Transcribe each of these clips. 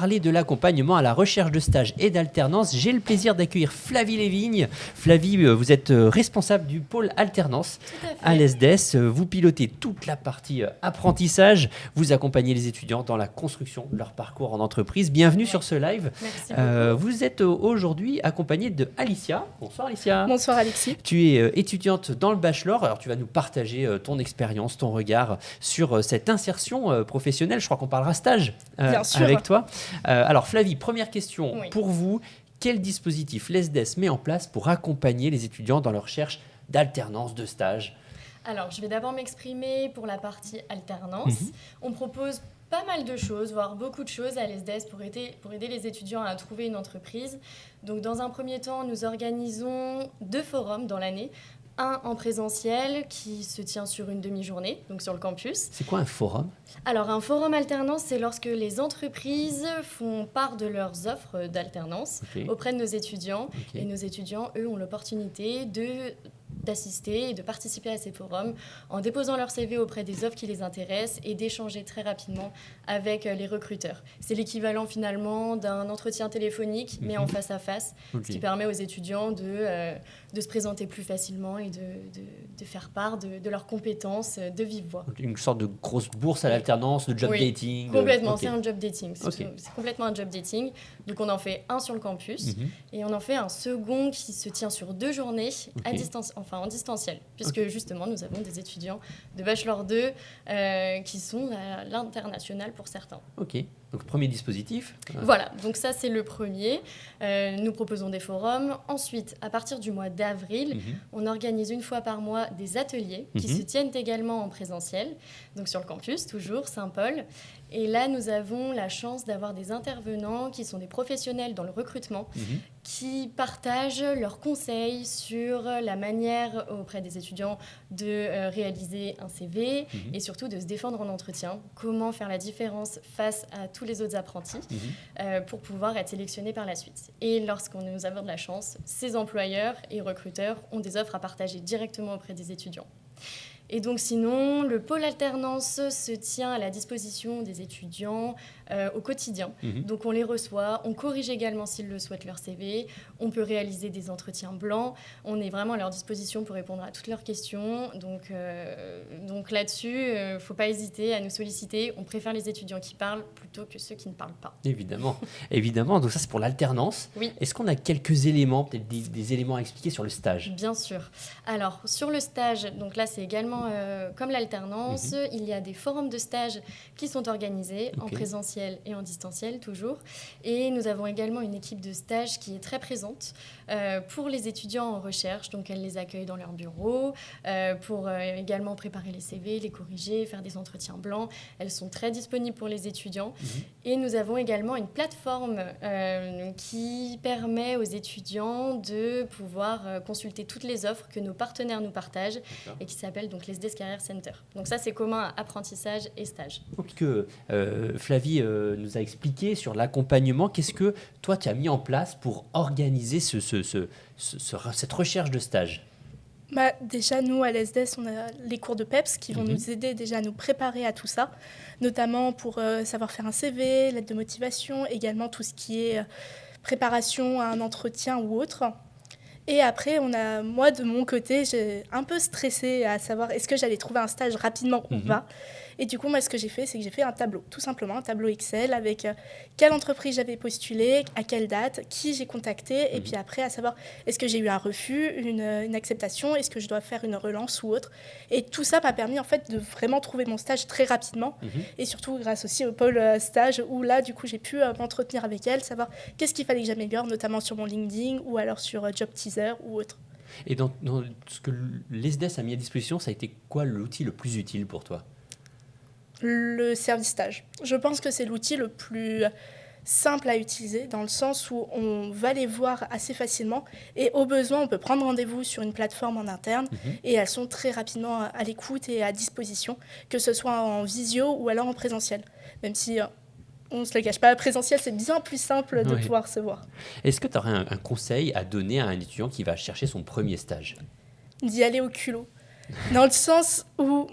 Parler de l'accompagnement à la recherche de stages et d'alternance, j'ai le plaisir d'accueillir Flavie Lévigne. Flavie, vous êtes responsable du pôle alternance à l'ESDES. Vous pilotez toute la partie apprentissage. Vous accompagnez les étudiants dans la construction de leur parcours en entreprise. Bienvenue sur ce live. Merci beaucoup. Vous êtes aujourd'hui accompagnée de Alicia. Bonsoir Alicia. Bonsoir Alexis. Tu es étudiante dans le bachelor. Alors tu vas nous partager ton expérience, ton regard sur cette insertion professionnelle. Je crois qu'on parlera stage Bien sûr. avec toi. Alors Flavie, première question Oui. pour vous. Quel dispositif l'ESDES met en place pour accompagner les étudiants dans leur recherche d'alternance, de stage ? Alors, je vais d'abord m'exprimer pour la partie alternance. On propose pas mal de choses, voire beaucoup de choses à l'ESDES pour aider les étudiants à trouver une entreprise. Donc, dans un premier temps, nous organisons 2 forums dans l'année. Un en présentiel qui se tient sur une demi-journée, donc sur le campus. C'est quoi un forum ? Alors, un forum alternance, c'est lorsque les entreprises font part de leurs offres d'alternance auprès de nos étudiants. Et nos étudiants, eux, ont l'opportunité d'assister et de participer à ces forums en déposant leur CV auprès des offres qui les intéressent et d'échanger très rapidement avec les recruteurs. C'est l'équivalent finalement d'un entretien téléphonique, mais en face à face, ce qui permet aux étudiants de se présenter plus facilement et de faire part de leurs compétences de vive voix. Une sorte de grosse bourse à l'alternance, de job dating. Complètement, c'est un job dating. C'est complètement un job dating. Donc on en fait un sur le campus et on en fait un second qui se tient sur 2 journées à distance, en distanciel, puisque justement nous avons des étudiants de Bachelor 2 qui sont à l'international pour certains. Ok, donc premier dispositif. Voilà, donc ça c'est le premier. Nous proposons des forums. Ensuite, à partir du mois d'avril, on organise une fois par mois des ateliers qui se tiennent également en présentiel, donc sur le campus, toujours Saint-Paul. Et là, nous avons la chance d'avoir des intervenants qui sont des professionnels dans le recrutement, qui partagent leurs conseils sur la manière auprès des étudiants de réaliser un CV et surtout de se défendre en entretien, comment faire la différence face à tous les autres apprentis pour pouvoir être sélectionnés par la suite. Et lorsqu'on nous avons de la chance, ces employeurs et recruteurs ont des offres à partager directement auprès des étudiants. Et donc sinon, le pôle alternance se tient à la disposition des étudiants au quotidien. Donc on les reçoit, on corrige également s'ils le souhaitent leur CV, on peut réaliser des entretiens blancs, on est vraiment à leur disposition pour répondre à toutes leurs questions. Donc là-dessus, il ne faut pas hésiter à nous solliciter. On préfère les étudiants qui parlent plutôt que ceux qui ne parlent pas. Évidemment. Donc ça, c'est pour l'alternance. Oui. Est-ce qu'on a quelques éléments, peut-être des éléments à expliquer sur le stage ? Bien sûr. Alors, sur le stage, donc là, c'est également comme l'alternance. Il y a des forums de stage qui sont organisés en présentiel et en distanciel, toujours. Et nous avons également une équipe de stage qui est très présente pour les étudiants en recherche. Donc, elle les accueille dans leur bureau pour également préparer les CV, les corriger, faire des entretiens blancs. Elles sont très disponibles pour les étudiants. Et nous avons également une plateforme qui permet aux étudiants de pouvoir consulter toutes les offres que nos partenaires nous partagent et qui s'appelle donc l'ESDES Career Center. Donc ça, c'est commun à apprentissage et stage. Que Flavie nous a expliqué sur l'accompagnement, qu'est-ce que toi, tu as mis en place pour organiser cette recherche de stage ? Déjà, nous, à l'ESDES, on a les cours de PEPS qui vont nous aider déjà à nous préparer à tout ça, notamment pour savoir faire un CV, lettre de motivation, également tout ce qui est préparation à un entretien ou autre. Et après, moi, de mon côté, j'ai un peu stressé à savoir est-ce que j'allais trouver un stage rapidement ou pas. Et du coup, moi, ce que j'ai fait, c'est que j'ai fait un tableau, tout simplement, un tableau Excel avec quelle entreprise j'avais postulé, à quelle date, qui j'ai contacté, et puis après, à savoir est-ce que j'ai eu un refus, une acceptation, est-ce que je dois faire une relance ou autre. Et tout ça m'a permis, en fait, de vraiment trouver mon stage très rapidement, et surtout grâce aussi au pôle stage, où là, du coup, j'ai pu m'entretenir avec elle, savoir qu'est-ce qu'il fallait que j'améliore, notamment sur mon LinkedIn ou alors sur Job Teaser ou autre. Et dans ce que l'ESDES a mis à disposition, ça a été quoi l'outil le plus utile pour toi ? Le service stage. Je pense que c'est l'outil le plus simple à utiliser dans le sens où on va les voir assez facilement et au besoin, on peut prendre rendez-vous sur une plateforme en interne et elles sont très rapidement à l'écoute et à disposition, que ce soit en visio ou alors en présentiel. Même si on ne se le cache pas, présentiel, c'est bien plus simple de pouvoir se voir. Est-ce que tu aurais un conseil à donner à un étudiant qui va chercher son premier stage ? D'y aller au culot. Dans le sens où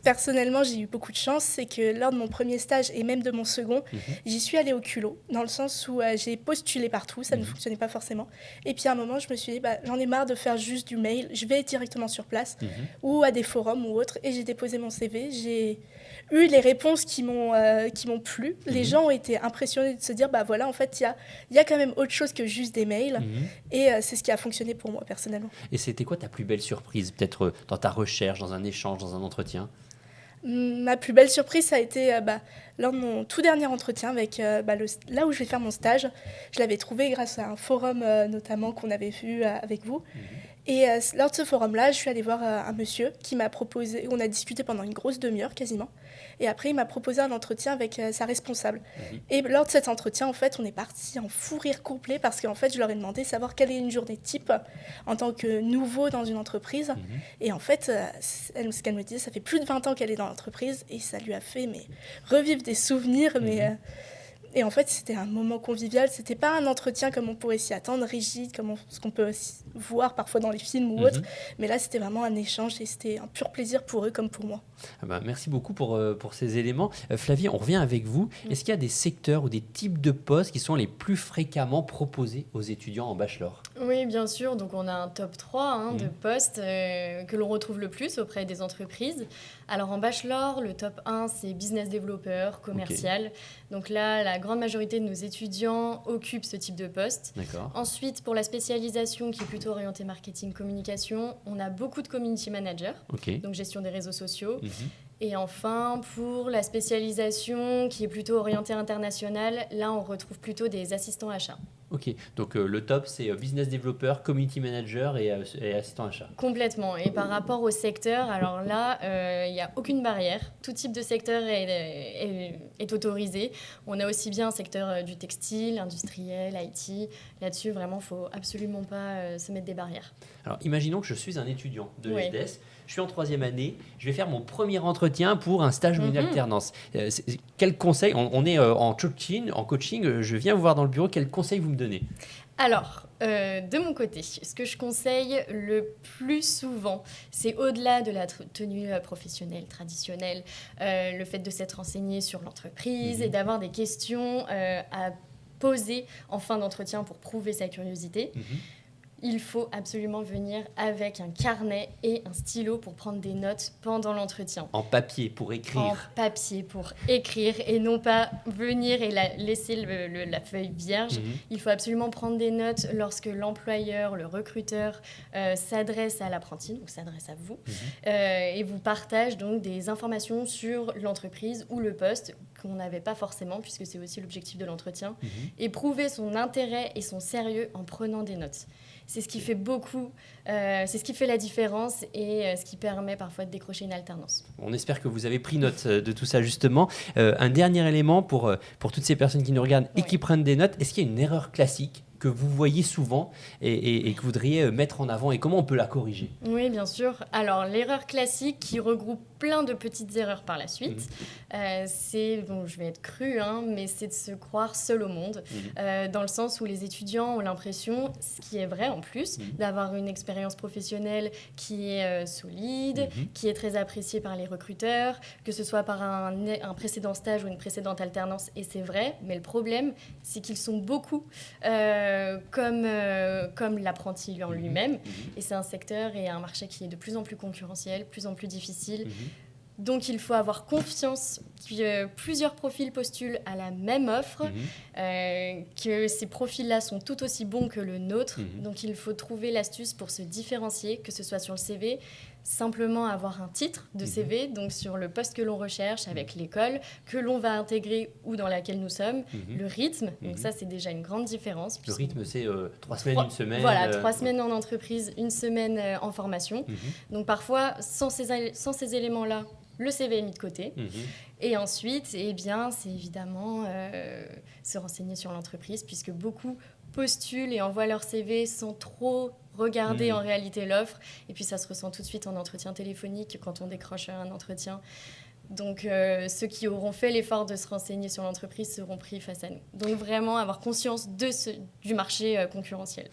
Personnellement, j'ai eu beaucoup de chance, c'est que lors de mon premier stage et même de mon second, j'y suis allée au culot, dans le sens où j'ai postulé partout, ça ne fonctionnait pas forcément. Et puis à un moment, je me suis dit, j'en ai marre de faire juste du mail, je vais directement sur place, ou à des forums ou autres, et j'ai déposé mon CV, j'ai eu les réponses qui m'ont plu. Les gens ont été impressionnés de se dire, voilà, en fait, il y a quand même autre chose que juste des mails, et c'est ce qui a fonctionné pour moi, personnellement. Et c'était quoi ta plus belle surprise, peut-être dans ta recherche, dans un échange, dans un entretien? Ma plus belle surprise, ça a été lors de mon tout dernier entretien avec là où je vais faire mon stage. Je l'avais trouvé grâce à un forum notamment qu'on avait vu avec vous. Et lors de ce forum-là, je suis allée voir un monsieur qui m'a proposé, on a discuté pendant une grosse demi-heure quasiment, et après il m'a proposé un entretien avec sa responsable. Et lors de cet entretien, en fait, on est parti en fou rire complet parce qu'en fait, je leur ai demandé de savoir quelle est une journée type en tant que nouveau dans une entreprise. Et en fait, ce qu'elle me disait, ça fait plus de 20 ans qu'elle est dans l'entreprise et ça lui a fait revivre des souvenirs, et en fait, c'était un moment convivial. C'était pas un entretien comme on pourrait s'y attendre, rigide, comme ce qu'on peut voir parfois dans les films ou autres. Mais là, c'était vraiment un échange et c'était un pur plaisir pour eux comme pour moi. Merci beaucoup pour ces éléments. Flavie, on revient avec vous. Est-ce qu'il y a des secteurs ou des types de postes qui sont les plus fréquemment proposés aux étudiants en bachelor? Oui, bien sûr. Donc, on a un top 3 de postes que l'on retrouve le plus auprès des entreprises. Alors, en bachelor, le top 1, c'est business developer, commercial. Donc là, la grande majorité de nos étudiants occupent ce type de poste. D'accord. Ensuite, pour la spécialisation qui est plutôt orientée marketing, communication, on a beaucoup de community managers, donc gestion des réseaux sociaux. Et enfin, pour la spécialisation qui est plutôt orientée internationale, là, on retrouve plutôt des assistants achats. Ok, donc le top, c'est business developer, community manager et assistant achat. Complètement. Et par rapport au secteur, alors là, il n'y a aucune barrière. Tout type de secteur est autorisé. On a aussi bien un secteur du textile, industriel, IT. Là-dessus, vraiment, il ne faut absolument pas se mettre des barrières. Alors, imaginons que je suis un étudiant de l'ESDES. Je suis en 3e année, je vais faire mon premier entretien pour un stage ou une alternance. Quel conseil, on est en coaching, je viens vous voir dans le bureau, quel conseil vous me donnez? Alors, de mon côté, ce que je conseille le plus souvent, c'est au-delà de la tenue professionnelle, traditionnelle, le fait de s'être renseigné sur l'entreprise et d'avoir des questions à poser en fin d'entretien pour prouver sa curiosité. Il faut absolument venir avec un carnet et un stylo pour prendre des notes pendant l'entretien. En papier pour écrire. En papier pour écrire et non pas venir et laisser la feuille vierge. Il faut absolument prendre des notes lorsque l'employeur, le recruteur s'adresse à l'apprenti, donc s'adresse à vous, et vous partage donc des informations sur l'entreprise ou le poste qu'on n'avait pas forcément, puisque c'est aussi l'objectif de l'entretien, et prouver son intérêt et son sérieux en prenant des notes. C'est ce qui fait c'est ce qui fait la différence et ce qui permet parfois de décrocher une alternance. On espère que vous avez pris note de tout ça justement. Un dernier élément pour toutes ces personnes qui nous regardent et qui prennent des notes, est-ce qu'il y a une erreur classique que vous voyez souvent et que vous voudriez mettre en avant et comment on peut la corriger? Oui, bien sûr. Alors, l'erreur classique qui regroupe plein de petites erreurs par la suite, c'est, bon, je vais être crue, mais c'est de se croire seul au monde, dans le sens où les étudiants ont l'impression, ce qui est vrai en plus, d'avoir une expérience professionnelle qui est solide, qui est très appréciée par les recruteurs, que ce soit par un précédent stage ou une précédente alternance, et c'est vrai, mais le problème, c'est qu'ils sont beaucoup comme l'apprenti en lui-même. Et c'est un secteur et un marché qui est de plus en plus concurrentiel, de plus en plus difficile. Donc, il faut avoir confiance que plusieurs profils postulent à la même offre, que ces profils-là sont tout aussi bons que le nôtre. Donc, il faut trouver l'astuce pour se différencier, que ce soit sur le CV, simplement avoir un titre de CV, donc sur le poste que l'on recherche, avec l'école que l'on va intégrer ou dans laquelle nous sommes, le rythme, donc ça c'est déjà une grande différence. Le rythme c'est 3 semaines, une semaine. Voilà, 3 semaines en entreprise, 1 semaine en formation. Donc parfois, sans ces éléments-là, le CV est mis de côté. Et ensuite, c'est évidemment se renseigner sur l'entreprise, puisque beaucoup postulent et envoient leur CV sans trop regarder en réalité l'offre. Et puis, ça se ressent tout de suite en entretien téléphonique quand on décroche un entretien. Donc, ceux qui auront fait l'effort de se renseigner sur l'entreprise seront pris face à nous. Donc, vraiment avoir conscience du marché concurrentiel.